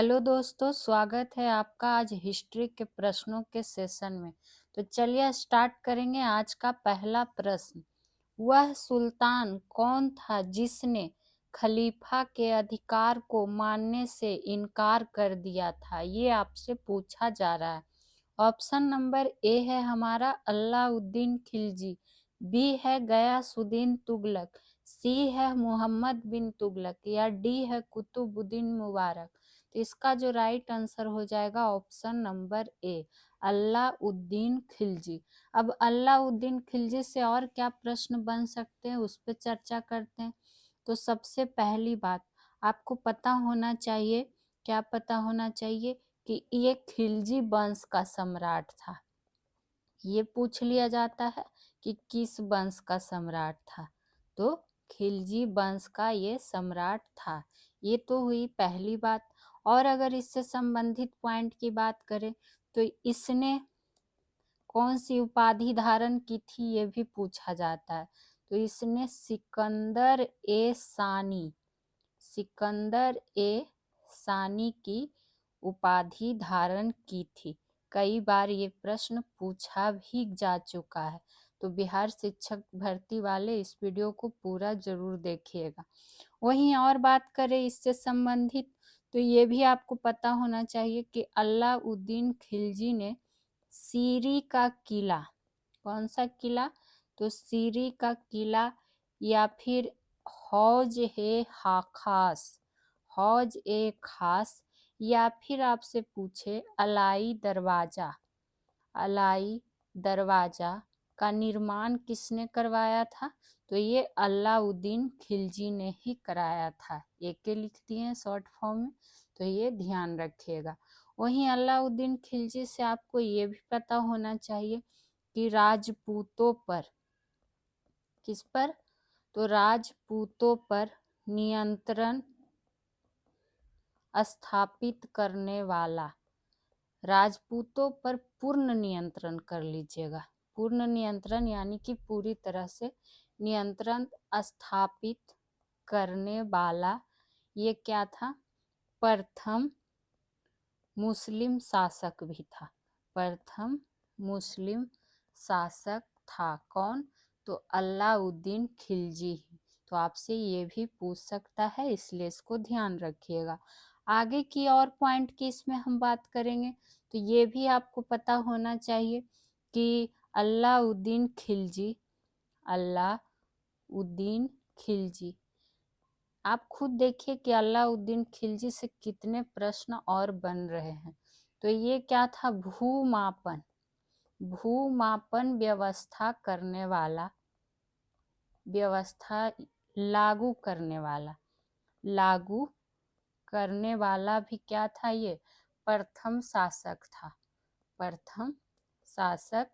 Hello दोस्तों, स्वागत है आपका आज हिस्ट्री के प्रश्नों के सेशन में। तो चलिए स्टार्ट करेंगे। आज का पहला प्रश्न, वह सुल्तान कौन था जिसने खलीफा के अधिकार को मानने से इनकार कर दिया था? ये आपसे पूछा जा रहा है। ऑप्शन नंबर ए है हमारा अलाउद्दीन खिलजी, बी है गयासुद्दीन तुगलक, सी है मोहम्मद बिन तुगलक या डी है कुतुबुद्दीन मुबारक। तो इसका जो राइट आंसर हो जाएगा option number A, Alauddin Khilji. अब अलाउद्दीन खिलजी से और क्या प्रश्न बन सकते हैं उस पर चर्चा करते हैं। तो सबसे पहली बात आपको पता होना चाहिए, क्या पता होना चाहिए कि ये खिलजी वंश का सम्राट था। ये पूछ लिया जाता है कि किस वंश का सम्राट था, तो खिलजी वंश का ये सम्राट था। ये तो हुई पहली बात। और अगर इससे संबंधित पॉइंट की बात करें तो इसने कौन सी उपाधि धारण की थी ये भी पूछा जाता है। तो इसने सिकंदर ए सानी की उपाधि धारण की थी। कई बार ये प्रश्न पूछा भी जा चुका है। तो बिहार शिक्षक भर्ती वाले इस वीडियो को पूरा जरूर देखिएगा। वहीं और बात करें इससे संबंधित तो ये भी आपको पता होना चाहिए कि अलाउद्दीन खिलजी ने सीरी का किला, कौन सा किला? तो सीरी का किला या फिर हौज ए खास, हौज ए खास या फिर आपसे पूछे अलाई दरवाजा का निर्माण किसने करवाया था? तो ये अलाउद्दीन खिलजी ने ही कराया था। एक के लिख दिए शॉर्ट फॉर्म में, तो ये ध्यान रखिएगा। वहीं अलाउद्दीन खिलजी से आपको ये भी पता होना चाहिए कि राजपूतों पर, किस पर? तो राजपूतों पर नियंत्रण स्थापित करने वाला, राजपूतों पर पूर्ण नियंत्रण कर लीजिएगा। पूर्ण नियंत्रण यानी कि पूरी तरह से नियंत्रण स्थापित करने वाला ये क्या था? प्रथम मुस्लिम शासक भी था। प्रथम मुस्लिम शासक था कौन? तो अलाउद्दीन खिलजी ही। तो आपसे ये भी पूछ सकता है, इसलिए इसको ध्यान रखिएगा। आगे की और पॉइंट की इसमें हम बात करेंगे तो ये भी आपको पता होना चाहिए कि अलाउद्दीन खिलजी, आप खुद देखिए कि अलाउद्दीन खिलजी से कितने प्रश्न और बन रहे हैं। तो ये क्या था? भूमापन व्यवस्था लागू करने वाला भी क्या था? ये प्रथम शासक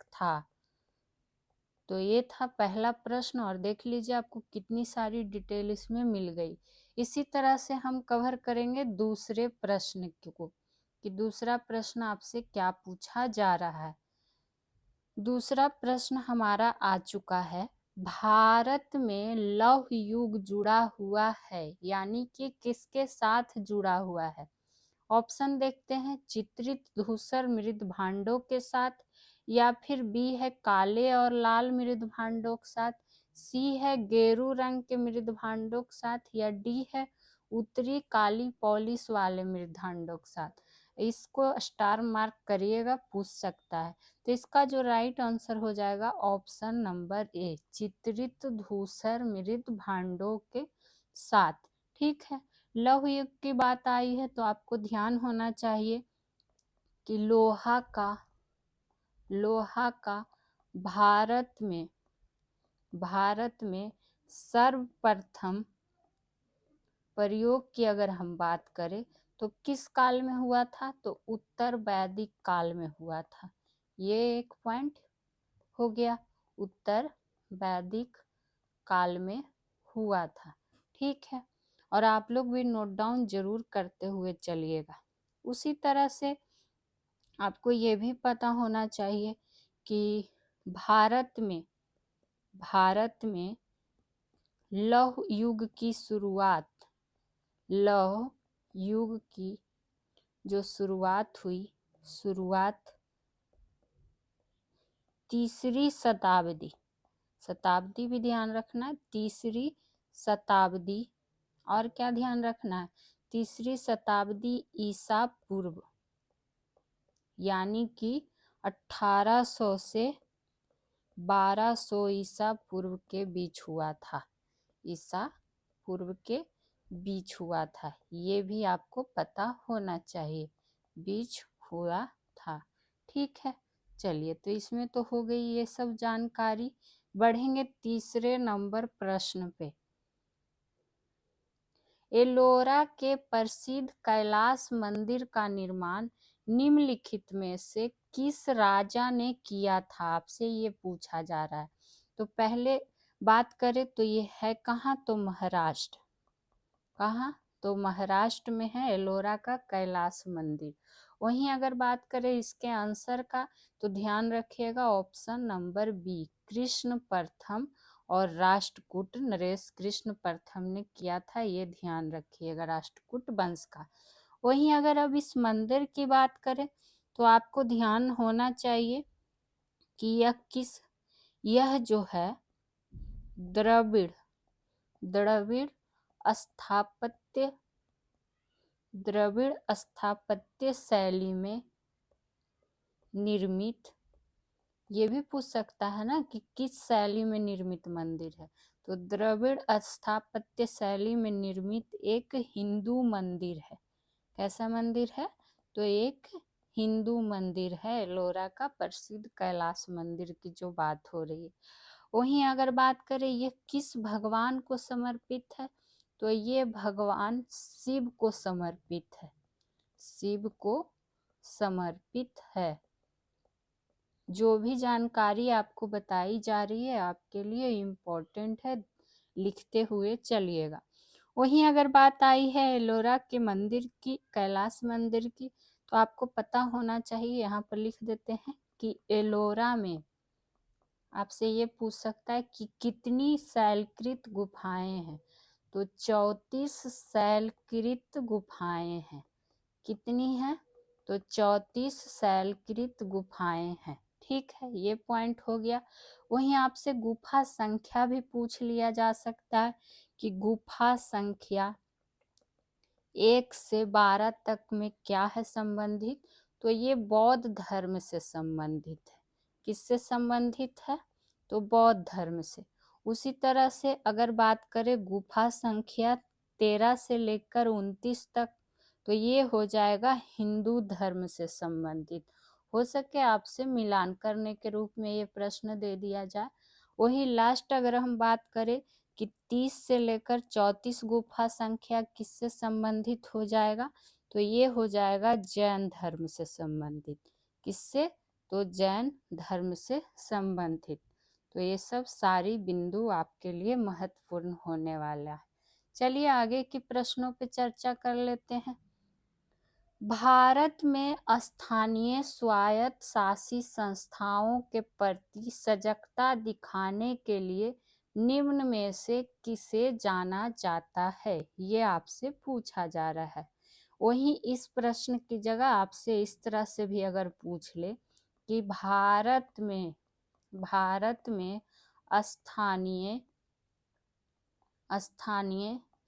था। तो ये था पहला प्रश्न और देख लीजिए आपको कितनी सारी डिटेल इसमें मिल गई। इसी तरह से हम कवर करेंगे दूसरे प्रश्न को कि दूसरा प्रश्न आपसे क्या पूछा जा रहा है। दूसरा प्रश्न हमारा आ चुका है, भारत में लौह युग जुड़ा हुआ है यानी कि किसके साथ जुड़ा हुआ है? ऑप्शन देखते हैं, चित्रित धूसर मृद भांडों के साथ, या फिर बी है काले और लाल मृद भांडों के साथ, सी है गेरू रंग के मृद भांडों के साथ, या डी है उत्तरी काली पॉलिश वाले मृद भांडों के साथ। इसको स्टार मार्क करिएगा, पूछ सकता है। तो इसका जो राइट आंसर हो जाएगा ऑप्शन नंबर ए, चित्रित धूसर मृद भांडों के साथ। ठीक है, लौह युग की बात आई है तो आपको ध्यान होना चाहिए कि लोहा का भारत में सर्वप्रथम प्रयोग की अगर हम बात करें तो किस काल में हुआ था? तो उत्तर वैदिक काल में हुआ था। ये एक पॉइंट हो गया, उत्तर वैदिक काल में हुआ था। ठीक है, और आप लोग भी नोट डाउन जरूर करते हुए चलिएगा। उसी तरह से आपको ये भी पता होना चाहिए कि भारत में लौह युग की जो शुरुआत हुई, शुरुआत तीसरी शताब्दी, शताब्दी भी ध्यान रखना है, तीसरी शताब्दी, और क्या ध्यान रखना है, तीसरी शताब्दी ईसा पूर्व, यानी कि 1800 से 1200 ईसा पूर्व के बीच हुआ था, ईसा पूर्व के बीच हुआ था, ये भी आपको पता होना चाहिए, बीच हुआ था। ठीक है, चलिए, तो इसमें तो हो गई ये सब जानकारी। बढ़ेंगे तीसरे नंबर प्रश्न पे। एलोरा के प्रसिद्ध कैलाश मंदिर का निर्माण निम्नलिखित में से किस राजा ने किया था, आपसे ये पूछा जा रहा है। तो पहले बात करें तो ये है कहाँ, तो महाराष्ट्र। कहाँ, तो महाराष्ट्र में है एलोरा का कैलाश मंदिर। वहीं अगर बात करें इसके आंसर का, तो ध्यान रखिएगा ऑप्शन नंबर बी, कृष्ण प्रथम और राष्ट्रकूट नरेश कृष्ण प्रथम ने किया था, ये ध्यान रखिएगा, राष्ट्रकूट वंश का। वहीं अगर अब इस मंदिर की बात करें तो आपको ध्यान होना चाहिए कि यह जो है द्रविड़ स्थापत्य शैली में निर्मित, ये भी पूछ सकता है ना कि किस शैली में निर्मित मंदिर है, तो द्रविड़ स्थापत्य शैली में निर्मित एक हिंदू मंदिर है। कैसा मंदिर है, तो एक हिंदू मंदिर है, एलोरा का प्रसिद्ध कैलाश मंदिर की जो बात हो रही है। वहीं अगर बात करें ये किस भगवान को समर्पित है, तो ये भगवान शिव को समर्पित है, शिव को समर्पित है। जो भी जानकारी आपको बताई जा रही है आपके लिए इम्पोर्टेंट है, लिखते हुए चलिएगा। वहीं अगर बात आई है एलोरा के मंदिर की, कैलाश मंदिर की, तो आपको पता होना चाहिए, यहाँ पर लिख देते हैं कि एलोरा में आपसे ये पूछ सकता है कि कितनी शैलकृत गुफाएं हैं, तो 34 शैलकृत गुफाएं हैं। कितनी हैं, तो 34 शैलकृत गुफाएं हैं। ठीक है, ये पॉइंट हो गया। वहीं आपसे गुफा संख्या भी पूछ लिया जा सकता है कि गुफा संख्या 1 से 12 तक में क्या है संबंधित, तो ये बौद्ध धर्म से संबंधित है। किससे संबंधित है, तो बौद्ध धर्म से। उसी तरह से अगर बात करें गुफा संख्या 13 से लेकर 29 तक, तो ये हो जाएगा हिंदू धर्म से संबंधित। हो सके आपसे मिलान करने के रूप में ये प्रश्न दे दिया जाए। वही लास्ट अगर हम बात करें कि 30 से लेकर 34 गुफा संख्या किससे संबंधित हो जाएगा, तो ये हो जाएगा जैन धर्म से संबंधित। किससे, तो जैन धर्म से संबंधित। तो ये सब सारी बिंदु आपके लिए महत्वपूर्ण होने वाला है। चलिए आगे के प्रश्नों पे चर्चा कर लेते हैं। भारत में स्थानीय स्वायत्त शासी संस्थाओं के प्रति सजगता दिखाने के लिए निम्न में से किसे जाना जाता है, ये आपसे पूछा जा रहा है। वहीं इस प्रश्न की जगह आपसे इस तरह से भी अगर पूछ ले कि भारत में स्थानीय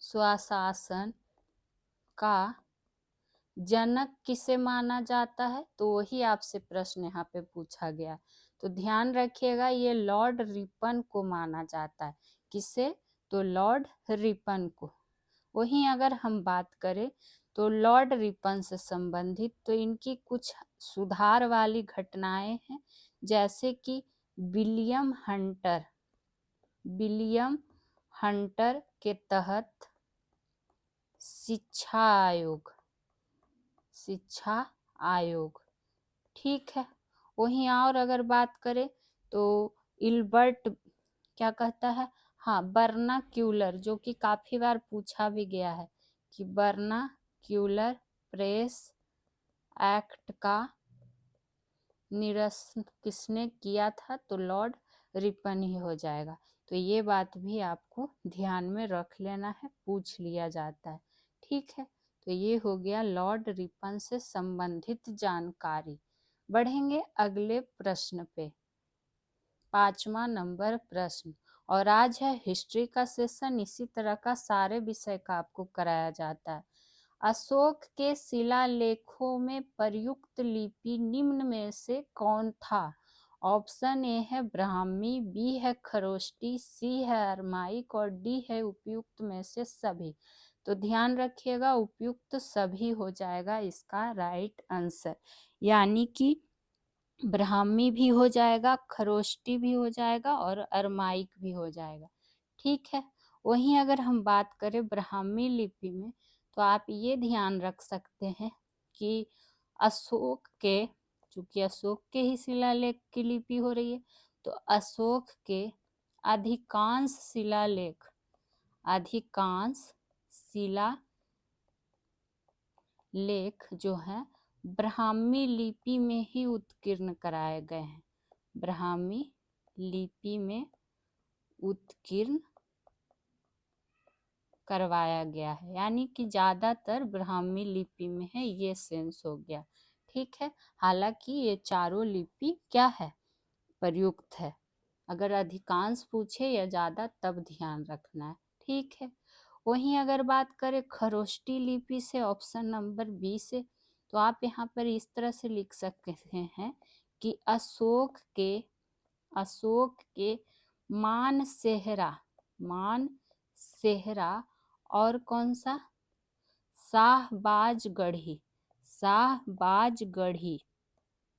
स्वशासन का जनक किसे माना जाता है, तो वही आपसे प्रश्न यहाँ पे पूछा गया। तो ध्यान रखिएगा ये लॉर्ड रिपन को माना जाता है। किसे, तो लॉर्ड रिपन को। वहीं अगर हम बात करें तो लॉर्ड रिपन से संबंधित तो इनकी कुछ सुधार वाली घटनाएं हैं, जैसे कि विलियम हंटर के तहत शिक्षा आयोग। ठीक है, वहीं और अगर बात करें तो इल्बर्ट क्या कहता है, हाँ, बर्नाक्यूलर, जो कि काफी बार पूछा भी गया है कि बर्नाक्यूलर प्रेस एक्ट का निरसन किसने किया था, तो लॉर्ड रिपन ही हो जाएगा। तो ये बात भी आपको ध्यान में रख लेना है, पूछ लिया जाता है। ठीक है, तो ये हो गया लॉर्ड रिपन से संबंधित जानकारी। बढ़ेंगे अगले प्रश्न पे, 5वां नंबर प्रश्न। और आज है हिस्ट्री का सेशन, इसी तरह का सारे विषय का आपको कराया जाता है। अशोक के शिलालेखों में प्रयुक्त लिपि निम्न में से कौन था? ऑप्शन ए है ब्राह्मी, बी है खरोष्टी, सी है अरमाइक और डी है उपयुक्त में से सभी। तो ध्यान रखिएगा, उपयुक्त सभी हो जाएगा इसका राइट आंसर, यानी कि ब्राह्मी भी हो जाएगा, खरोष्टी भी हो जाएगा और अरमाइक भी हो जाएगा। ठीक है, वहीं अगर हम बात करें ब्राह्मी लिपि में, तो आप ये ध्यान रख सकते हैं कि अशोक के, चूंकि अशोक के ही शिलालेख की लिपि हो रही है, तो अशोक के अधिकांश शिलालेख जो है ब्राह्मी लिपि में ही उत्कीर्ण कराए गए हैं, ब्राह्मी लिपि में उत्कीर्ण करवाया गया है, यानी कि ज्यादातर ब्राह्मी लिपि में है, ये सेंस हो गया। ठीक है, हालांकि ये चारों लिपि क्या है, प्रयुक्त है। अगर अधिकांश पूछे या ज्यादा तब ध्यान रखना है। ठीक है, वहीं अगर बात करें खरोष्टी लिपि से, ऑप्शन नंबर बी से, तो आप यहाँ पर इस तरह से लिख सकते हैं कि अशोक के मान सेहरा और कौन सा, शाहबाजगढ़ी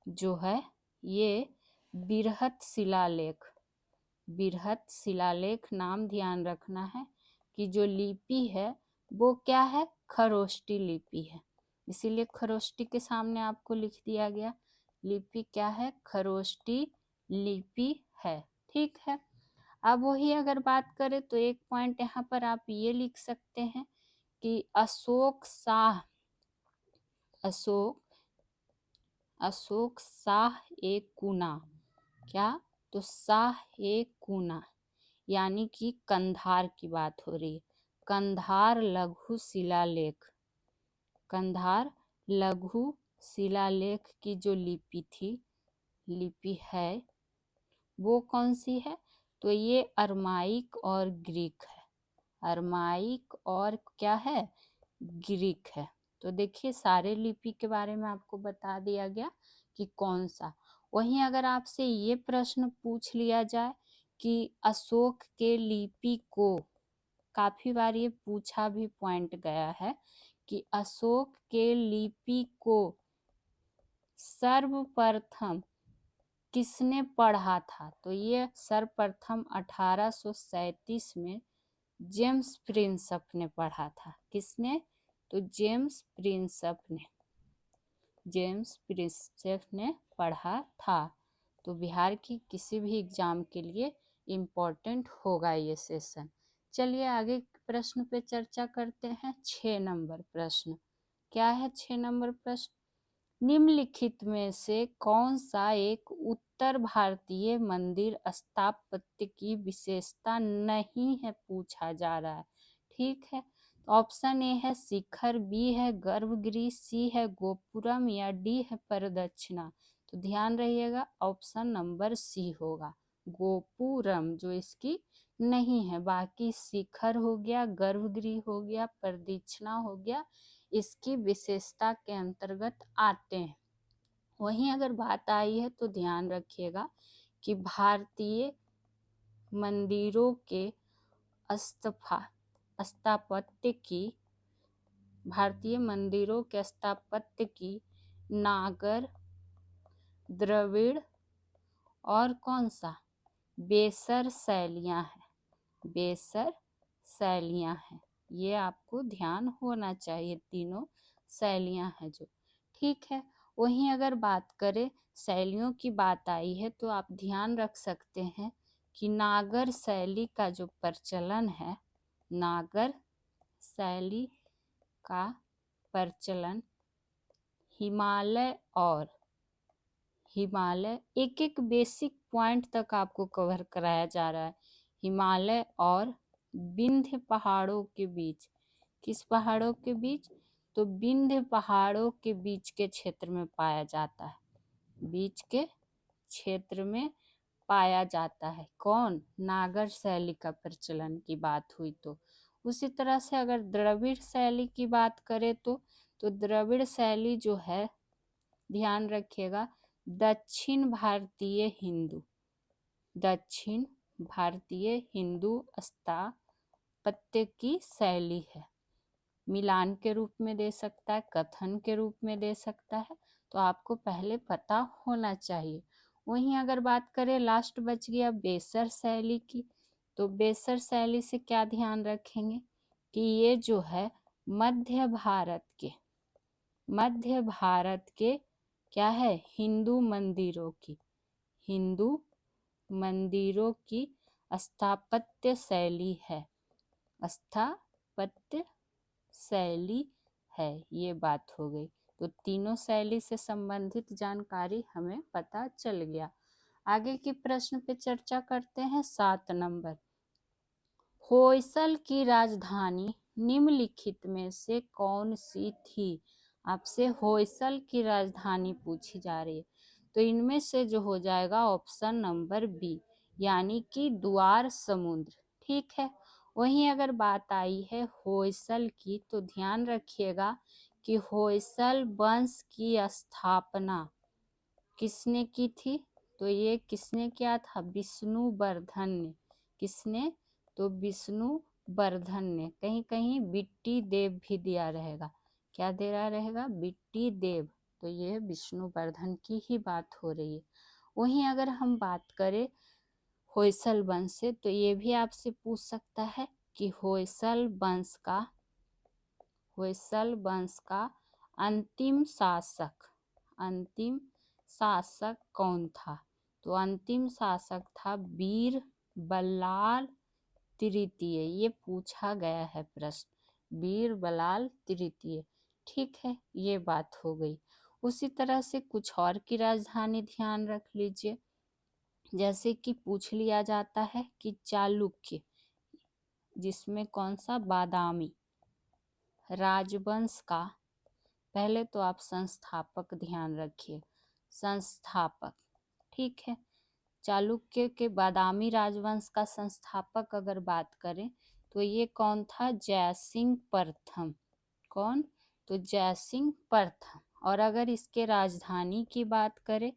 जो है, ये बृहत शिलालेख नाम ध्यान रखना है कि जो लिपि है वो क्या है, खरोष्टी लिपि है, इसीलिए खरोष्टी के सामने आपको लिख दिया गया, लिपि क्या है, खरोष्टी लिपि है। ठीक है, अब वही अगर बात करें तो एक पॉइंट यहाँ पर आप ये लिख सकते हैं कि अशोक शाह ए कुना, क्या, तो शाह ए कुना यानी कि कंधार की बात हो रही है, कंधार लघु शिलालेख की जो लिपि है वो कौन सी है, तो ये अरमाइक और ग्रीक है, अरमाइक और क्या है, ग्रीक है। तो देखिए सारे लिपि के बारे में आपको बता दिया गया कि कौन सा। वहीं अगर आपसे ये प्रश्न पूछ लिया जाए कि अशोक के लिपि को, काफी बार ये पूछा भी पॉइंट गया है कि अशोक के लिपि को सर्वप्रथम किसने पढ़ा था, तो ये सर्वप्रथम 1837 में जेम्स प्रिंसप ने पढ़ा था। किसने, तो जेम्स प्रिंसप ने पढ़ा था। तो बिहार की किसी भी एग्जाम के लिए इम्पोर्टेंट होगा ये सेशन। चलिए आगे प्रश्न पे चर्चा करते हैं। 6 नंबर प्रश्न क्या है, 6 नंबर प्रश्न, निम्नलिखित में से कौन सा एक उत्तर भारतीय मंदिर स्थापत्य की विशेषता नहीं है, पूछा जा रहा है। ठीक है, ऑप्शन ए है शिखर, बी है गर्भगृह, सी है गोपुरम या डी है प्रदक्षिणा। तो ध्यान रहिएगा, ऑप्शन नंबर सी होगा, गोपुरम जो इसकी नहीं है, बाकी शिखर हो गया, गर्भगृह हो गया, प्रदक्षिणा हो गया, इसकी विशेषता के अंतर्गत आते हैं। वहीं अगर बात आई है तो ध्यान रखिएगा कि भारतीय मंदिरों के स्थापत्य की नागर, द्रविड़ और कौन सा, बेसर शैलियां हैं, ये आपको ध्यान होना चाहिए, तीनों शैलियां हैं जो। ठीक है, वहीं अगर बात करें शैलियों की बात आई है तो आप ध्यान रख सकते हैं कि नागर शैली का जो प्रचलन है, नागर शैली का प्रचलन हिमालय एक एक बेसिक पॉइंट तक आपको कवर कराया जा रहा है, हिमालय और विंध्य पहाड़ों के बीच, किस पहाड़ों के बीच, तो विंध्य पहाड़ों के बीच के क्षेत्र में पाया जाता है, बीच के क्षेत्र में पाया जाता है। कौन? नागर शैली का प्रचलन की बात हुई तो। उसी तरह से अगर द्रविड़ शैली की बात करें तो द्रविड़ शैली जो है, ध्यान रखिएगा, दक्षिण भारतीय हिंदू स्थापत्य की शैली है। मिलान के रूप में दे सकता है, कथन के रूप में दे सकता है, तो आपको पहले पता होना चाहिए। वहीं अगर बात करें, लास्ट बच गया बेसर शैली की, तो बेसर शैली से क्या ध्यान रखेंगे कि ये जो है मध्य भारत के क्या है, हिंदू मंदिरों की स्थापत्य शैली है, ये बात हो गई। तो तीनों शैली से संबंधित जानकारी हमें पता चल गया। आगे के प्रश्न पे चर्चा करते हैं। 7 नंबर, होयसल की राजधानी निम्नलिखित में से कौन सी थी? आपसे होयसल की राजधानी पूछी जा रही है, तो इनमें से जो हो जाएगा ऑप्शन नंबर बी, यानी कि द्वार समुद्र। ठीक है। वहीं अगर बात आई है होयसल की, तो ध्यान रखिएगा कि होयसल वंश की स्थापना किसने की थी? तो ये किसने किया था? विष्णुवर्धन ने। किसने? तो विष्णुवर्धन ने। कहीं कहीं बिट्टी देव भी दिया रहेगा। क्या दे रहा रहेगा? बिट्टी देव। तो ये विष्णुवर्धन की ही बात हो रही है। वहीं अगर हम बात करें होयसल वंश से, तो ये भी आपसे पूछ सकता है कि होयसल वंश का अंतिम शासक कौन था? तो अंतिम शासक था वीर बल्लाल तृतीय। ये पूछा गया है प्रश्न, वीर बल्लाल तृतीय। ठीक है, ये बात हो गई। उसी तरह से कुछ और की राजधानी ध्यान रख लीजिए। जैसे कि पूछ लिया जाता है कि चालुक्य, जिसमें कौन सा? बादामी राजवंश का, पहले तो आप संस्थापक ध्यान रखिए, संस्थापक। ठीक है। चालुक्य के बादामी राजवंश का संस्थापक अगर बात करें तो ये कौन था? जयसिंह प्रथम। कौन? तो जयसिंह प्रथम। और अगर इसके राजधानी की बात करें,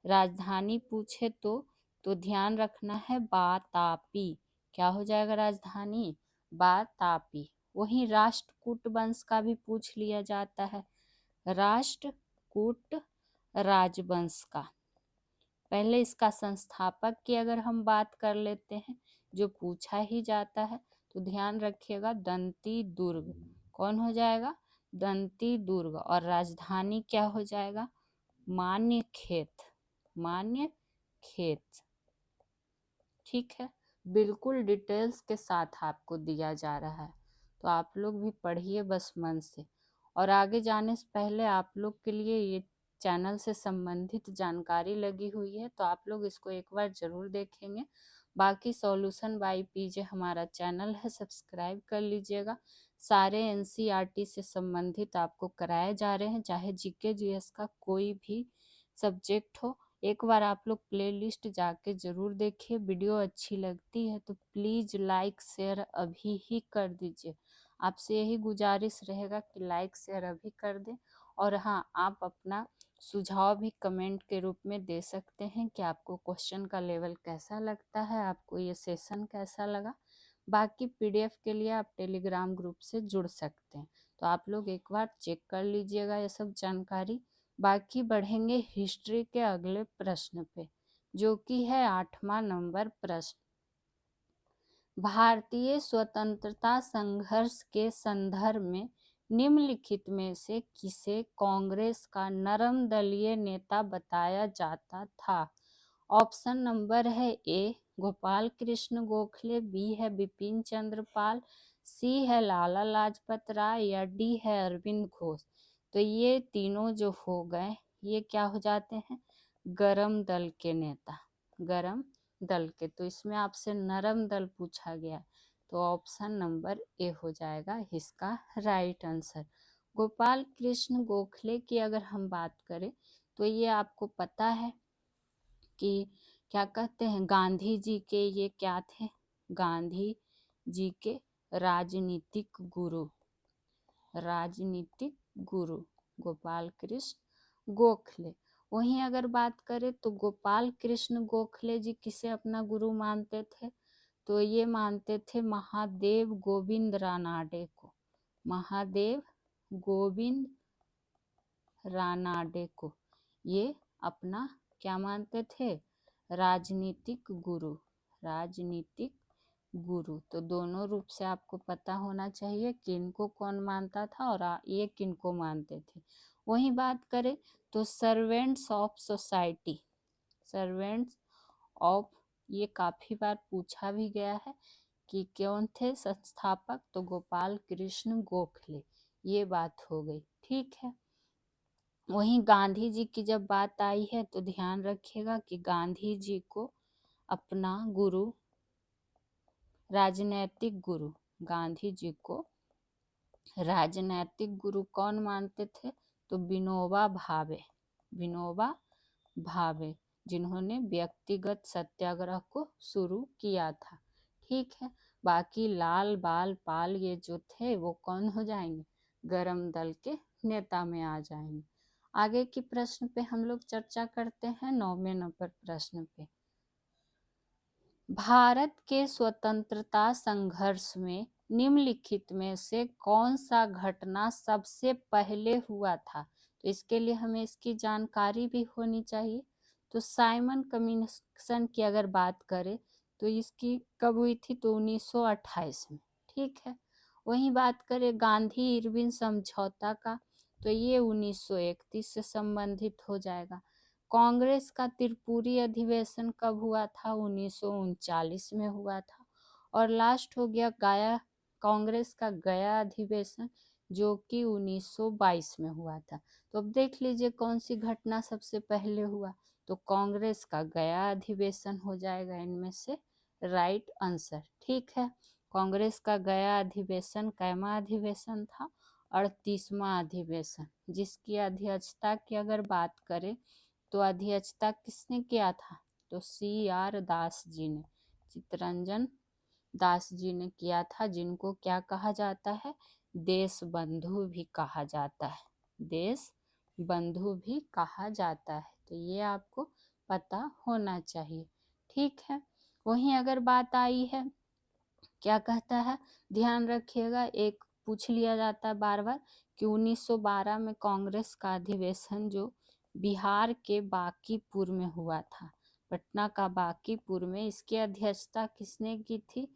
राजधानी पूछे तो ध्यान रखना है वातापी। क्या हो जाएगा राजधानी? वातापी। वहीं राष्ट्रकूट वंश का भी पूछ लिया जाता है, राष्ट्रकूट राजवंश का। पहले इसका संस्थापक की अगर हम बात कर लेते हैं, जो पूछा ही जाता है, तो ध्यान रखिएगा दंती दुर्ग। कौन हो जाएगा? दंती दुर्ग। और राजधानी क्या हो जाएगा? मान्यखेत। ठीक है, बिल्कुल डिटेल्स के साथ आपको दिया जा रहा है, तो आप लोग भी पढ़िए बस मन से। और आगे जाने से पहले आप लोग के लिए ये चैनल से संबंधित जानकारी लगी हुई है, तो आप लोग इसको एक बार जरूर देखेंगे। बाकी सॉल्यूशन बाय पीजे हमारा चैनल है, सब्सक्राइब कर लीजिएगा। सारे एनसीईआरटी से संबंधित आपको कराए जा रहे हैं, चाहे जीके जीएस का कोई भी सब्जेक्ट हो। एक बार आप लोग प्लेलिस्ट जाके जरूर देखिए। वीडियो अच्छी लगती है तो प्लीज़ लाइक शेयर अभी ही कर दीजिए। आपसे यही गुजारिश रहेगा कि लाइक शेयर अभी कर दें। और हाँ, आप अपना सुझाव भी कमेंट के रूप में दे सकते हैं कि आपको क्वेश्चन का लेवल कैसा लगता है, आपको ये सेशन कैसा लगा। बाकी पीडीएफ के लिए आप टेलीग्राम ग्रुप से जुड़ सकते हैं, तो आप लोग एक बार चेक कर लीजिएगा ये सब जानकारी। बाकी बढ़ेंगे हिस्ट्री के अगले प्रश्न पे, जो कि है 8वां नंबर प्रश्न। भारतीय स्वतंत्रता संघर्ष के संदर्भ में निम्नलिखित में से किसे कांग्रेस का नरम दलीय नेता बताया जाता था? ऑप्शन नंबर है ए गोपाल कृष्ण गोखले, बी है बिपिन चंद्र पाल, सी है लाला लाजपत राय, या डी है अरविंद घोष। तो ये तीनों जो हो गए, ये क्या हो जाते हैं? गरम दल के नेता, गरम दल के। तो इसमें आपसे नरम दल पूछा गया, तो ऑप्शन नंबर ए हो जाएगा इसका राइट आंसर। गोपाल कृष्ण गोखले की अगर हम बात करें तो ये आपको पता है कि क्या कहते हैं, गांधी जी के ये क्या थे, गांधी जी के राजनीतिक गुरु, राजनीतिक गुरु गोपाल कृष्ण गोखले। वहीं अगर बात करें तो गोपाल कृष्ण गोखले जी किसे अपना गुरु मानते थे, तो ये मानते थे महादेव गोविंद रानाडे को, महादेव गोविंद रानाडे को ये अपना क्या मानते थे, राजनीतिक गुरु, राजनीतिक गुरु। तो दोनों रूप से आपको पता होना चाहिए किनको कौन मानता था और ये किनको मानते थे। वहीं बात करें तो servants of society, servants of, ये काफी बार पूछा भी गया है कि कौन थे संस्थापक, तो गोपाल कृष्ण गोखले, ये बात हो गई। ठीक है, वहीं गांधी जी की जब बात आई है तो ध्यान रखिएगा कि गांधी जी को अपना गुरु, राजनैतिक गुरु, गांधी जी को राजनैतिक गुरु कौन मानते थे, तो विनोबा भावे, विनोबा भावे, जिन्होंने व्यक्तिगत सत्याग्रह को शुरू किया था। ठीक है, बाकी लाल बाल पाल ये जो थे वो कौन हो जाएंगे, गरम दल के नेता में आ जाएंगे। आगे की प्रश्न पे हम लोग चर्चा करते हैं, 9वें नंबर प्रश्न पे। भारत के स्वतंत्रता संघर्ष में निम्नलिखित में से कौन सा घटना सबसे पहले हुआ था, तो इसके लिए हमें इसकी जानकारी भी होनी चाहिए। तो साइमन कमीशन की अगर बात करें तो इसकी कब हुई थी, तो 1928 में। ठीक है, वहीं बात करें गांधी इरविन समझौता का, तो ये 1931 से संबंधित हो जाएगा। कांग्रेस का त्रिपुरी अधिवेशन कब हुआ था, 1939 में हुआ था। और लास्ट हो गया गया, कांग्रेस का गया अधिवेशन जो कि 1922 में हुआ था। तो अब देख लीजिए कौन सी घटना सबसे पहले हुआ, तो कांग्रेस का गया अधिवेशन हो जाएगा इनमें से राइट आंसर। ठीक है, कांग्रेस का गया अधिवेशन कैमा अधिवेशन था, 38वां अधिवेशन, जिसकी अध्यक्षता की अगर बात करें तो अध्यक्षता किसने किया था, तो CR दास जी ने, चित्तरंजन दास जी ने किया था, जिनको क्या कहा जाता है, देश बंधु भी कहा जाता है, देश बंधु भी कहा जाता है। तो ये आपको पता होना चाहिए। ठीक है, वहीं अगर बात आई है, क्या कहता है, ध्यान रखिएगा, एक पूछ लिया जाता है बार बार कि 1912 में कांग्रेस का अधिवेशन जो बिहार के बांकीपुर में हुआ था, पटना का बांकीपुर में, इसकी अध्यक्षता किसने की थी,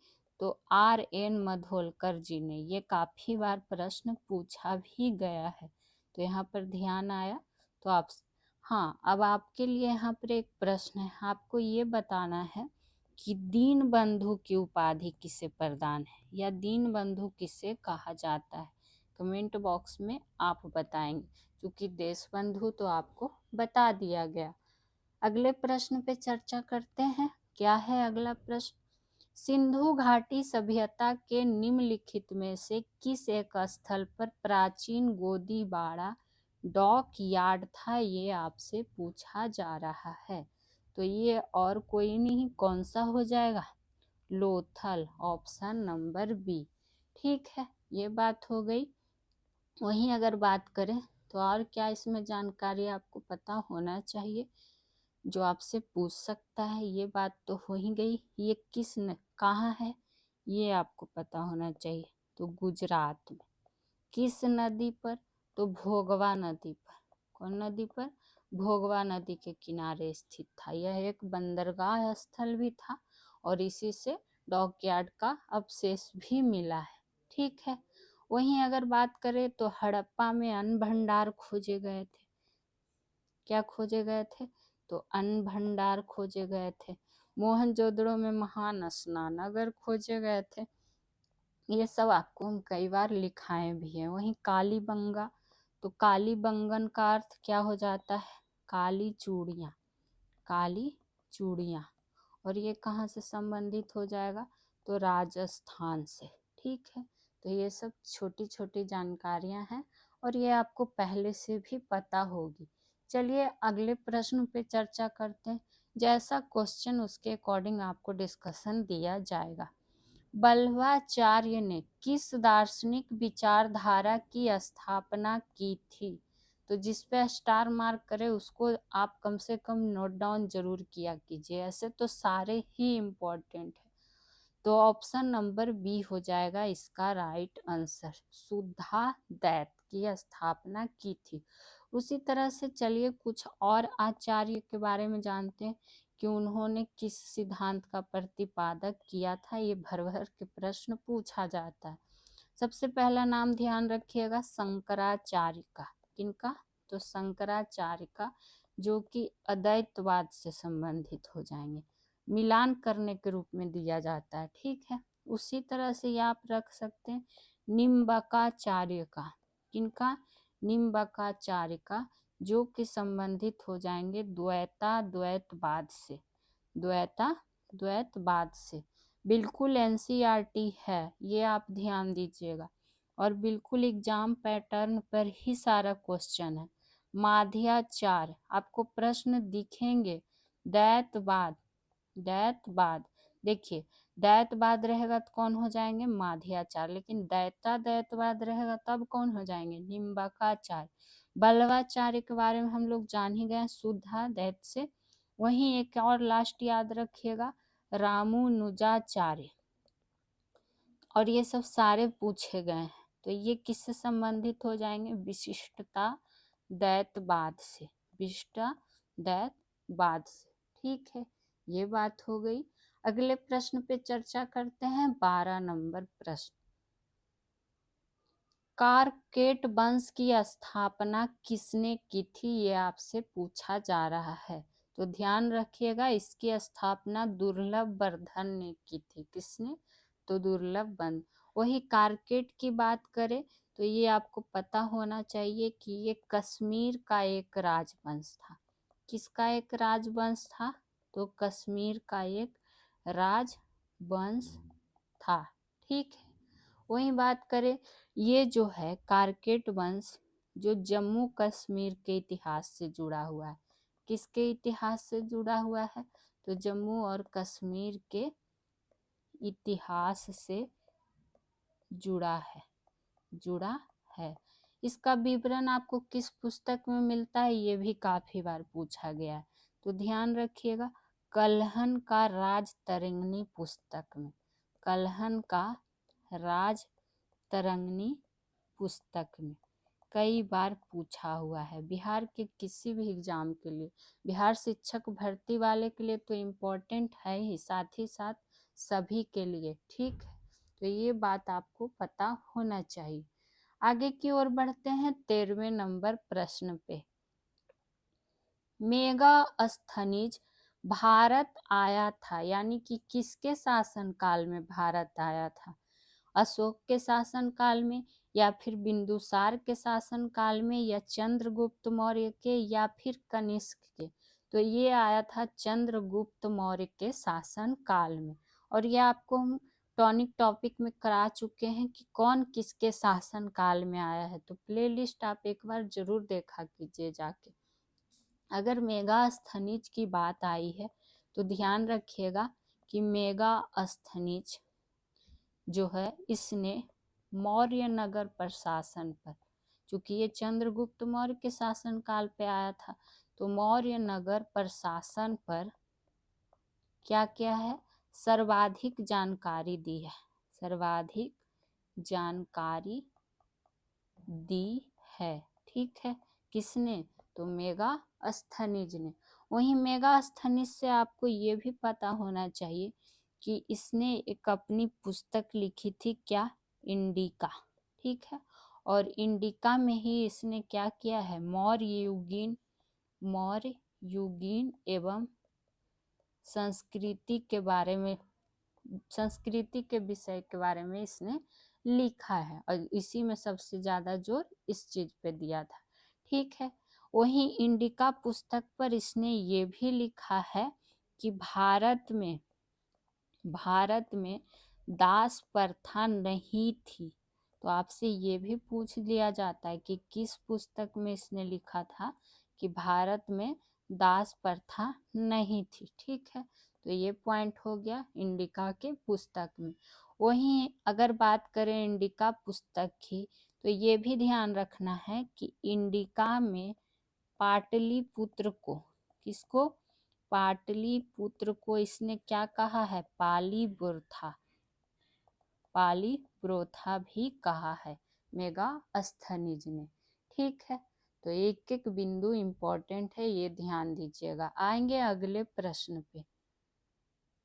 तो RN मधोलकर जी ने। ये काफी बार प्रश्न पूछा भी गया है, तो यहाँ पर ध्यान आया तो आप, हाँ अब आपके लिए यहाँ पर एक प्रश्न है, आपको ये बताना है कि दीन बंधु की उपाधि किसे प्रदान है, या दीन बंधु किसे कहा जाता है, कमेंट बॉक्स में आप बताएंगे, क्योंकि देश बंधु तो आपको बता दिया गया। अगले प्रश्न पे चर्चा करते हैं। क्या है अगला प्रश्न, सिंधु घाटी सभ्यता के निम्नलिखित में से किस एक स्थल पर प्राचीन गोदी बाड़ा डॉक यार्ड था, ये आपसे पूछा जा रहा है। तो ये और कोई नहीं, कौन सा हो जाएगा, लोथल, ऑप्शन नंबर बी। ठीक है, ये बात हो गई। वहीं अगर बात करें तो और क्या इसमें जानकारी आपको पता होना चाहिए जो आपसे पूछ सकता है, ये बात तो हो ही गई। ये किस न कहाँ है, ये आपको पता होना चाहिए, तो गुजरात में। किस नदी पर, तो भोगवा नदी पर। कौन नदी पर, भोगवा नदी के किनारे स्थित था। यह एक बंदरगाह स्थल भी था और इसी से डॉकयार्ड का अवशेष भी मिला है। ठीक है, वहीं अगर बात करें तो हड़प्पा में अन्न भंडार खोजे गए थे। क्या खोजे गए थे, तो अन्न भंडार खोजे गए थे। मोहनजोदड़ो में महान स्नानागार खोजे गए थे। ये सब आपको हम कई बार लिखाए भी हैं। वहीं कालीबंगा, तो कालीबंगन का अर्थ क्या हो जाता है, काली चूड़ियाँ, काली चूड़ियाँ। और ये कहाँ से संबंधित हो जाएगा, तो राजस्थान से। ठीक है, तो ये सब छोटी छोटी जानकारियां हैं और ये आपको पहले से भी पता होगी। चलिए अगले प्रश्न पे चर्चा करते हैं। जैसा क्वेश्चन उसके अकॉर्डिंग आपको डिस्कशन दिया जाएगा। बल्लवाचार्य ने किस दार्शनिक विचारधारा की स्थापना की थी? तो जिस पे स्टार मार्क करे उसको आप कम से कम नोट डाउन जरूर किया कीजिए, ऐसे तो सारे ही इम्पोर्टेंट है। तो ऑप्शन नंबर बी हो जाएगा इसका राइट आंसर। सुधा दैत की स्थापना की थी। उसी तरह से चलिए कुछ और आचार्य के बारे में जानते हैं कि उन्होंने किस सिद्धांत का प्रतिपादक किया था। ये भर भर के प्रश्न पूछा जाता है। सबसे पहला नाम ध्यान रखिएगा शंकराचार्य का। किनका? तो शंकराचार्य का, जो कि अद्वैतवाद से संबंधित हो जाएंगे, मिलान करने के रूप में दिया जाता है। ठीक है, उसी तरह से ये आप रख सकते हैं निम्बकाचार्य का। किनका? निम्बकाचार्य का, जो कि संबंधित हो जाएंगे द्वैतवाद से। द्वैतवाद से बिल्कुल एनसीईआरटी है, ये आप ध्यान दीजिएगा, और बिल्कुल एग्जाम पैटर्न पर ही सारा क्वेश्चन है। माध्याचार्य, आपको प्रश्न दिखेंगे। दैतवाद, दैतवाद देखिए, दैतवाद रहेगा तो कौन हो जाएंगे? माध्याचार्य, लेकिन दैतवाद रहेगा तब कौन हो जाएंगे? निम्बकाचार्य। बल्लवाचार्य के बारे में हम लोग जान ही गए, शुद्धा दैत से। वहीं एक और लास्ट याद रखिएगा, रामानुजाचार्य। और ये सब सारे पूछे गए हैं, तो ये किससे संबंधित हो जाएंगे? विशिष्टता दैतवाद से, विशिष्टता दैतवाद से। ठीक है, ये बात हो गई। अगले प्रश्न पे चर्चा करते हैं, 12 नंबर प्रश्न। कारकेट वंश की स्थापना किसने की थी? ये आपसे पूछा जा रहा है, तो ध्यान रखिएगा इसकी स्थापना दुर्लभ वर्धन ने की थी। किसने? तो दुर्लभ वर्धन। वही कारकेट की बात करें तो ये आपको पता होना चाहिए कि ये कश्मीर का एक राजवंश था। किसका एक राजवंश था? तो कश्मीर का एक राजवंश था। ठीक है, वही बात करें, ये जो है कारकेट वंश, जो जम्मू कश्मीर के इतिहास से जुड़ा हुआ है। किसके इतिहास से जुड़ा हुआ है? तो जम्मू और कश्मीर के इतिहास से जुड़ा है, जुड़ा है। इसका विवरण आपको किस पुस्तक में मिलता है? ये भी काफी बार पूछा गया है, तो ध्यान रखिएगा, कल्हन का राज तरंगिणी पुस्तक में। कल्हन का राज तरंगिणी पुस्तक में कई बार पूछा हुआ है। बिहार के किसी भी एग्जाम के लिए, बिहार शिक्षक भर्ती वाले के लिए तो इम्पोर्टेंट है ही, साथ ही साथ सभी के लिए। ठीक है, तो ये बात आपको पता होना चाहिए। आगे की ओर बढ़ते हैं 13वें नंबर प्रश्न पे। मेगास्थनीज भारत आया था, यानी कि किसके शासन काल में भारत आया था? अशोक के शासन काल में, या फिर बिंदुसार के शासन काल में, या चंद्रगुप्त मौर्य के, या फिर कनिष्क के? तो ये आया था चंद्रगुप्त मौर्य के शासन काल में। और ये आपको हम टॉनिक टॉपिक में करा चुके हैं कि कौन किसके शासन काल में आया है, तो प्लेलिस्ट आप एक बार जरूर देखा कीजिए जाके। अगर मेगास्थनीज की बात आई है तो ध्यान रखिएगा कि मेगास्थनीज जो है इसने मौर्य नगर प्रशासन पर, चूंकि ये चंद्रगुप्त मौर्य के शासन काल पे आया था, तो मौर्य नगर प्रशासन पर क्या क्या है? सर्वाधिक जानकारी दी है, सर्वाधिक जानकारी दी है। ठीक है, किसने? तो मेगास्थनीज ने। वहीं मेगास्थनीज से आपको ये भी पता होना चाहिए कि इसने एक अपनी पुस्तक लिखी थी, क्या? इंडिका। ठीक है, और इंडिका में ही इसने क्या किया है? मौर्य युगीन एवं संस्कृति के बारे में, संस्कृति के विषय के बारे में इसने लिखा है, और इसी में सबसे ज्यादा जोर इस चीज पे दिया था। ठीक है, वहीं इंडिका पुस्तक पर इसने ये भी लिखा है कि भारत में दास प्रथा नहीं थी। तो आपसे ये भी पूछ लिया जाता है कि किस पुस्तक में इसने लिखा था कि भारत में दास प्रथा नहीं थी। ठीक है, तो ये पॉइंट हो गया इंडिका के पुस्तक में। वहीं अगर बात करें इंडिका पुस्तक की, तो ये भी ध्यान रखना है कि इंडिका में पाटलिपुत्र को, किसको, पाटलिपुत्र को इसने क्या कहा है, पालीपुरथा, पालीपुरोथा भी कहा है मेगास्थनीज ने। ठीक है, तो एक एक बिंदु इंपॉर्टेंट है, ये ध्यान दीजिएगा। आएंगे अगले प्रश्न पे।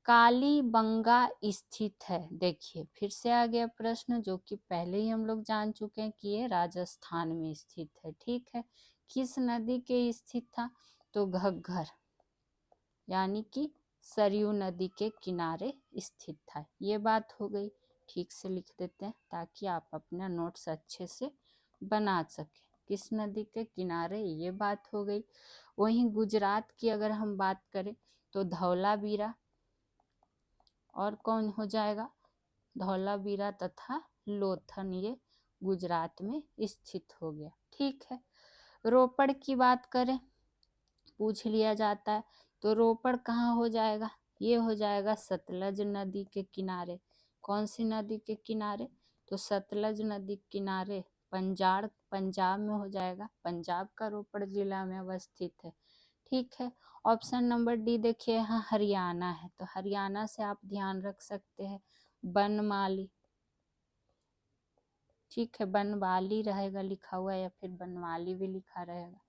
कालीबंगा स्थित है, देखिए फिर से आ गया प्रश्न जो कि पहले ही हम लोग जान चुके हैं कि ये राजस्थान में स्थित है। ठीक है, किस नदी के स्थित था, तो घग्गर यानी कि सरयू नदी के किनारे स्थित था। ये बात हो गई, ठीक से लिख देते हैं ताकि आप अपना नोट्स अच्छे से बना सकें। किस नदी के किनारे, ये बात हो गई। वहीं गुजरात की अगर हम बात करें तो धौलावीरा और कौन हो जाएगा, धौलावीरा तथा लोथन, ये गुजरात में स्थित हो गया। ठीक है, रोपड़ की बात करें, पूछ लिया जाता है, तो रोपड़ कहाँ हो जाएगा, ये हो जाएगा सतलज नदी के किनारे। कौन सी नदी के किनारे, तो सतलज नदी के किनारे, पंजाब में हो जाएगा, पंजाब का रोपड़ जिला में अवस्थित है। ठीक है, ऑप्शन नंबर डी देखिए, यहाँ हरियाणा है, तो हरियाणा से आप ध्यान रख सकते हैं बनमाली। ठीक है, बनवाली रहेगा लिखा हुआ या फिर बनवाली भी लिखा रहेगा।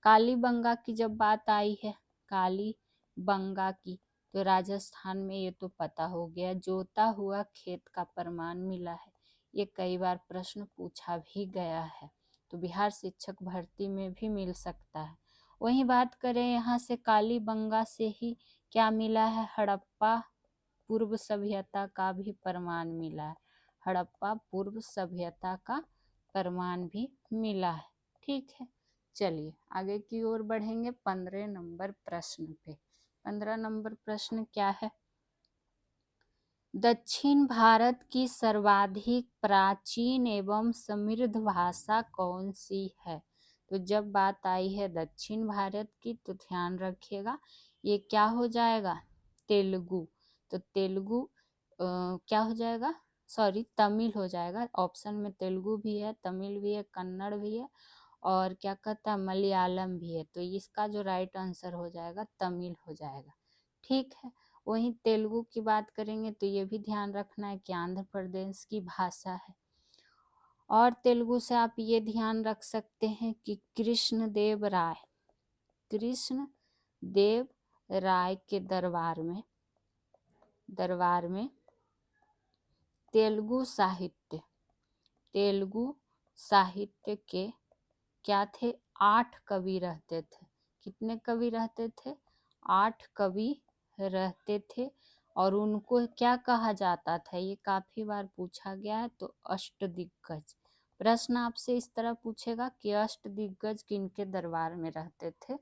कालीबंगा की जब बात आई है, कालीबंगा की, तो राजस्थान में, ये तो पता हो गया, जोता हुआ खेत का प्रमाण मिला है। ये कई बार प्रश्न पूछा भी गया है, तो बिहार शिक्षक भर्ती में भी मिल सकता है। वहीं बात करें यहाँ से कालीबंगा से ही क्या मिला है, हड़प्पा पूर्व सभ्यता का भी प्रमाण मिला है, हड़प्पा पूर्व सभ्यता का प्रमाण भी मिला है। ठीक है, चलिए आगे की ओर बढ़ेंगे 15 नंबर प्रश्न पे। 15 नंबर प्रश्न क्या है, दक्षिण भारत की सर्वाधिक प्राचीन एवं समृद्ध भाषा कौन सी है। तो जब बात आई है दक्षिण भारत की, तो ध्यान रखिएगा ये क्या हो जाएगा, तेलुगु। तो तेलुगु क्या हो जाएगा, सॉरी तमिल हो जाएगा। ऑप्शन में तेलुगु भी है, तमिल भी है, कन्नड़ भी है और क्या कहता है मलयालम भी है। तो इसका जो राइट आंसर हो जाएगा तमिल हो जाएगा। ठीक है, वहीं तेलुगु की बात करेंगे तो ये भी ध्यान रखना है कि आंध्र प्रदेश की भाषा है। और तेलुगु से आप ये ध्यान रख सकते हैं कि कृष्ण देव राय के दरबार में तेलुगु साहित्य के क्या थे, 8 कवि रहते थे। कितने कवि रहते थे, 8 कवि रहते थे। और उनको क्या कहा जाता था, ये काफी बार पूछा गया है, तो अष्टदिग्गज। प्रश्न आपसे इस तरह पूछेगा कि अष्टदिग्गज किनके दरबार में रहते थे,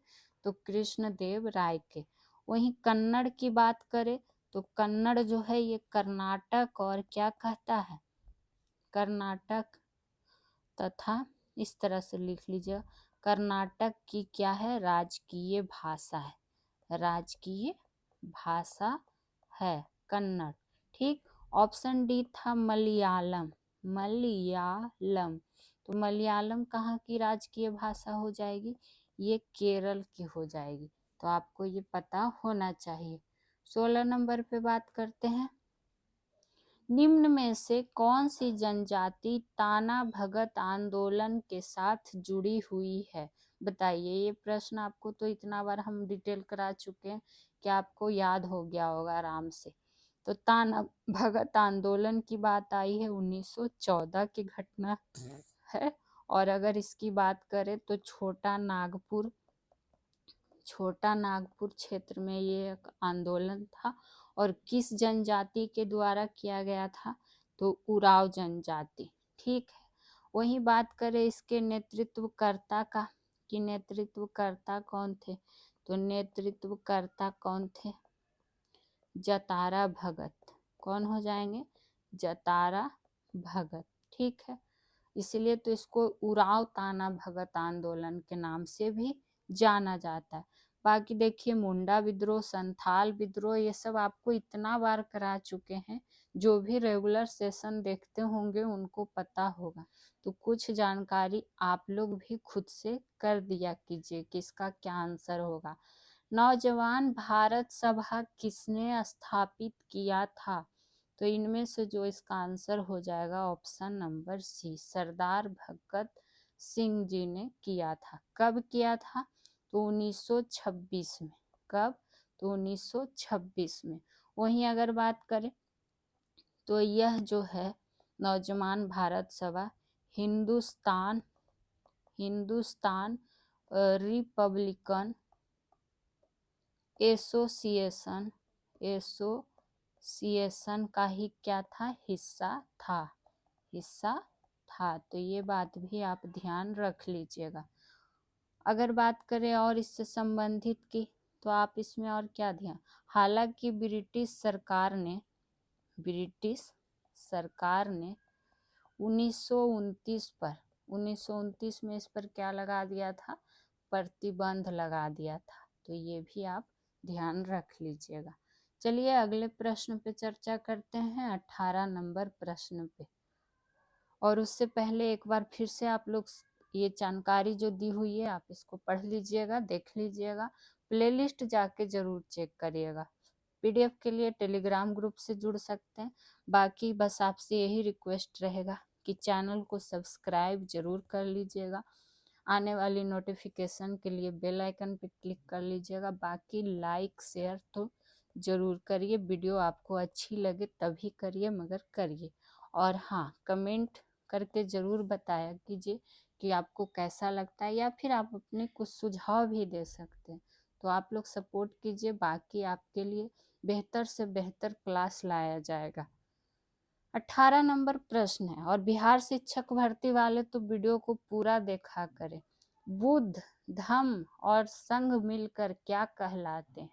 तो कृष्ण देव राय के। वहीं कन्नड़ की बात करें तो कन्नड़ जो है ये कर्नाटक और क्या कहता है, कर्नाटक तथा इस तरह से लिख लीजिए, कर्नाटक की क्या है, राजकीय भाषा है, राजकीय भाषा है कन्नड़। ठीक, ऑप्शन डी था मलयालम। तो मलयालम कहाँ की राजकीय भाषा हो जाएगी, ये केरल की हो जाएगी। तो आपको ये पता होना चाहिए। 16 नंबर पे बात करते हैं, निम्न में से कौन सी जनजाति ताना भगत आंदोलन के साथ जुड़ी हुई है, बताइए। ये प्रश्न आपको तो इतना बार हम डिटेल करा चुके हैं कि आपको याद हो गया होगा आराम से। तो ताना भगत आंदोलन की बात आई है 1914 की घटना है। और अगर इसकी बात करें तो छोटा नागपुर क्षेत्र में ये एक आंदोलन था। और किस जनजाति के द्वारा किया गया था, तो उराव जनजाति। ठीक है, वही बात करें इसके नेतृत्वकर्ता का कि नेतृत्वकर्ता कौन थे, तो नेतृत्वकर्ता कौन थे, जतारा भगत। कौन हो जाएंगे, जतारा भगत। ठीक है, इसलिए तो इसको उराव ताना भगत आंदोलन के नाम से भी जाना जाता है। बाकी देखिए मुंडा विद्रोह, संथाल विद्रोह, ये सब आपको इतना बार करा चुके हैं, जो भी रेगुलर सेशन देखते होंगे उनको पता होगा। तो कुछ जानकारी आप लोग भी खुद से कर दिया कीजिए कि इसका क्या आंसर होगा। नौजवान भारत सभा किसने स्थापित किया था? तो इनमें से जो इसका आंसर हो जाएगा ऑप्शन नंबर सी, सरदार भगत सिंह जी ने किया था। कब किया था? तो 1926 में। कब? तो 1926 में। वहीं अगर बात करें तो यह जो है नौजवान भारत सभा हिंदुस्तान रिपब्लिकन एसोसिएशन का ही क्या था? हिस्सा था। तो ये बात भी आप ध्यान रख लीजिएगा। अगर बात करें और इससे संबंधित की, तो आप इसमें और क्या ध्यान, हालांकि ब्रिटिश सरकार ने 1929 में इस पर क्या लगा दिया था? प्रतिबंध लगा दिया था। तो ये भी आप ध्यान रख लीजिएगा। चलिए अगले प्रश्न पे चर्चा करते हैं, 18 नंबर प्रश्न पे। और उससे पहले एक बार फिर से आप लोग ये जानकारी जो दी हुई है आप इसको पढ़ लीजिएगा, देख लीजिएगा, प्लेलिस्ट जाके जरूर चेक करिएगा। पीडीएफ के लिए टेलीग्राम ग्रुप से जुड़ सकते हैं। बाकी बस आपसे यही रिक्वेस्ट रहेगा कि चैनल को सब्सक्राइब जरूर कर लीजिएगा, आने वाली नोटिफिकेशन के लिए बेल आइकन पे क्लिक कर लीजिएगा। बाकी लाइक शेयर तो जरूर करिए, वीडियो आपको अच्छी लगे तभी करिए, मगर करिए। और हाँ, कमेंट करके ज़रूर बताया कीजिए कि आपको कैसा लगता है, या फिर आप अपने कुछ सुझाव भी दे सकते हैं। तो आप लोग सपोर्ट कीजिए, बाकी आपके लिए बेहतर से बेहतर क्लास लाया जाएगा। 18 नंबर प्रश्न है, और बिहार शिक्षक भर्ती वाले तो वीडियो को पूरा देखा करें। बुद्ध, धम्म और संघ मिलकर क्या कहलाते हैं?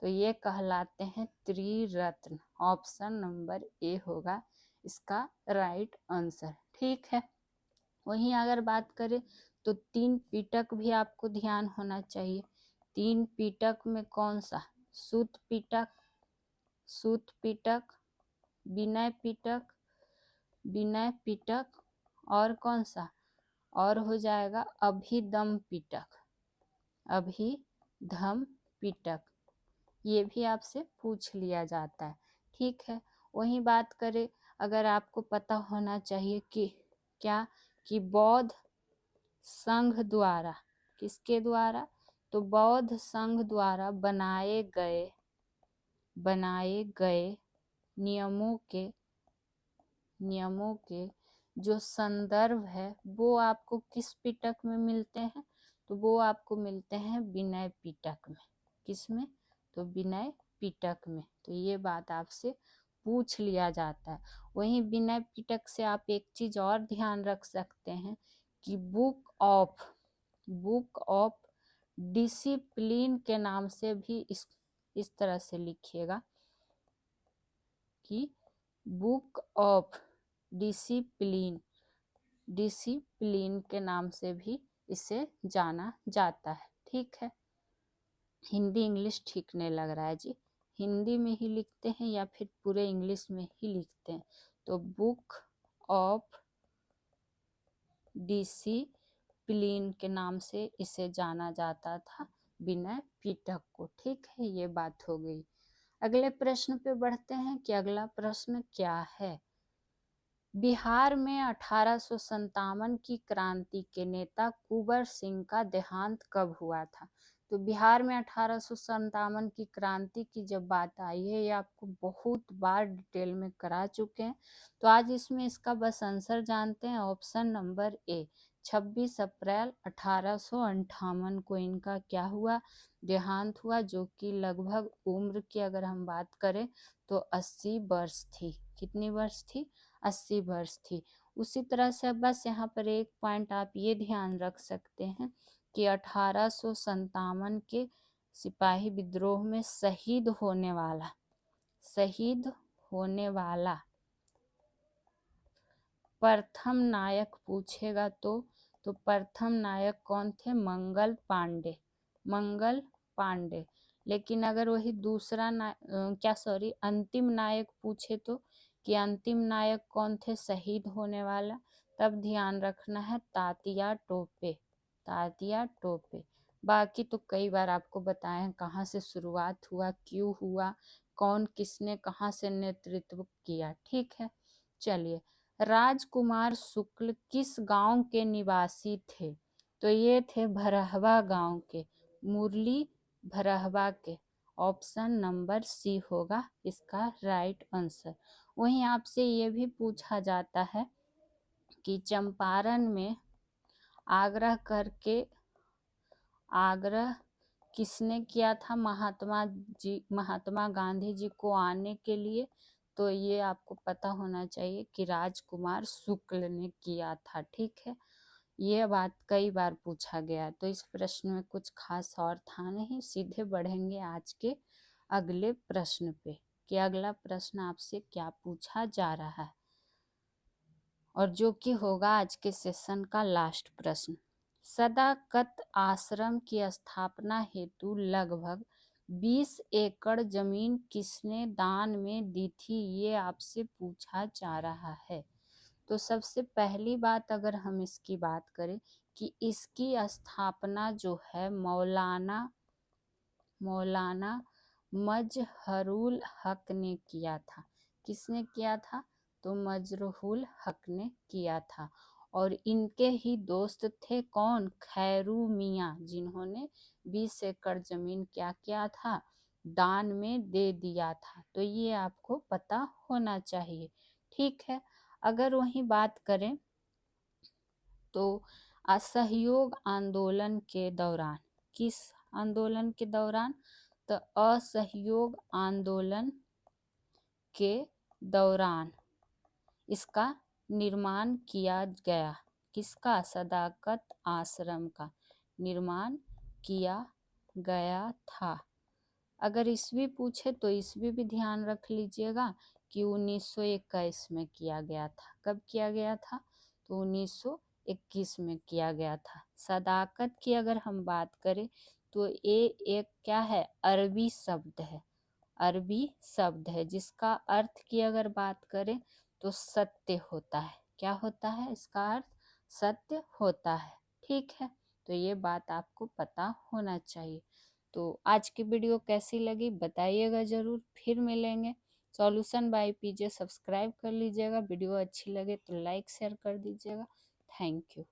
तो ये कहलाते हैं त्रिरत्न। ऑप्शन नंबर ए होगा इसका राइट आंसर। ठीक है। वहीं अगर बात करें तो 3 पिटक भी आपको ध्यान होना चाहिए। 3 पिटक में कौन सा? सूत पिटक, विनय पिटक और कौन सा? और हो जाएगा अभिधम पिटक। ये भी आपसे पूछ लिया जाता है। ठीक है। वहीं बात करें, अगर आपको पता होना चाहिए कि क्या, कि बौद्ध संघ द्वारा, किसके द्वारा? तो बौद्ध संघ द्वारा बनाए गए नियमों के जो संदर्भ है वो आपको किस पिटक में मिलते हैं? तो वो आपको मिलते हैं विनय पिटक में। किसमें? तो विनय पिटक में। तो ये बात आपसे पूछ लिया जाता है। वहीं विनय पिटक से आप एक चीज और ध्यान रख सकते हैं कि बुक ऑफ डिसिप्लिन के नाम से भी इस तरह से लिखिएगा कि बुक ऑफ डिसिप्लिन के नाम से भी इसे जाना जाता है। ठीक है। हिंदी इंग्लिश ठीक नहीं लग रहा है जी, हिंदी में ही लिखते हैं या फिर पूरे इंग्लिश में ही लिखते हैं? तो बुक ऑफ डिसिप्लिन के नाम से इसे जाना जाता था, विनय पिटक को। ठीक है, ये बात हो गई। अगले प्रश्न पे बढ़ते हैं कि अगला प्रश्न क्या है। बिहार में 1857 की क्रांति के नेता कुंवर सिंह का देहांत कब हुआ था? तो बिहार में 1857 की क्रांति की जब बात आई है, ये आपको बहुत बार डिटेल में करा चुके हैं। तो आज इसमें इसका बस आंसर जानते हैं। ऑप्शन नंबर ए, 26 अप्रैल 1858 को इनका क्या हुआ? देहांत हुआ, जो कि लगभग उम्र की अगर हम बात करें तो 80 वर्ष थी। कितनी वर्ष थी? 80 वर्ष थी। उसी तरह से बस यहाँ पर एक पॉइंट आप ये ध्यान रख सकते हैं कि 1857 के सिपाही विद्रोह में शहीद होने वाला प्रथम नायक पूछेगा तो प्रथम नायक कौन थे? मंगल पांडे, मंगल पांडे। लेकिन अगर वही दूसरा अंतिम नायक पूछे तो कि अंतिम नायक कौन थे शहीद होने वाला, तब ध्यान रखना है तात्या टोपे, तात्या टोपे। बाकी तो कई बार आपको बताए हैं कहाँ से शुरुआत हुआ, क्यों हुआ, कौन किसने कहाँ से नेतृत्व किया। ठीक है, चलिए। राजकुमार शुक्ल किस गांव के निवासी थे? तो ये थे भरहवा गांव के, मुरली भरहवा के। ऑप्शन नंबर सी होगा इसका राइट आंसर। वहीं आपसे ये भी पूछा जाता है कि चंपारण में आग्रह किसने किया था महात्मा गांधी जी को आने के लिए? तो ये आपको पता होना चाहिए कि राजकुमार शुक्ल ने किया था। ठीक है, ये बात कई बार पूछा गया, तो इस प्रश्न में कुछ खास और था नहीं। सीधे बढ़ेंगे आज के अगले प्रश्न पे कि अगला प्रश्न आपसे क्या पूछा जा रहा है, और जो कि होगा आज के सेशन का लास्ट प्रश्न। सदाकत आश्रम की स्थापना हेतु लगभग 20 एकड़ जमीन किसने दान में दी थी? ये आपसे पूछा जा रहा है। तो सबसे पहली बात अगर हम इसकी बात करें कि इसकी स्थापना जो है मौलाना मजहरुल हक ने किया था। किसने किया था? तो मजरूल हक ने किया था। और इनके ही दोस्त थे कौन? खैरू मियाँ, जिन्होंने 20 एकड़ जमीन क्या किया था? दान में दे दिया था। तो ये आपको पता होना चाहिए। ठीक है, अगर वही बात करें तो असहयोग आंदोलन के दौरान, किस आंदोलन के दौरान? तो असहयोग आंदोलन के दौरान इसका निर्माण किया गया। किसका? सदाकत आश्रम का निर्माण किया गया था। अगर ईस्वी पूछे तो ईस्वी भी ध्यान रख लीजिएगा कि 1921 में किया गया था। कब किया गया था? तो 1921 में किया गया था। सदाकत की अगर हम बात करें तो ये एक क्या है? अरबी शब्द है, अरबी शब्द है जिसका अर्थ की अगर बात करें तो सत्य होता है। क्या होता है इसका अर्थ? सत्य होता है। ठीक है, तो ये बात आपको पता होना चाहिए। तो आज की वीडियो कैसी लगी बताइएगा ज़रूर। फिर मिलेंगे। सॉल्यूशन बाय पीजे सब्सक्राइब कर लीजिएगा। वीडियो अच्छी लगे तो लाइक शेयर कर दीजिएगा। Thank you.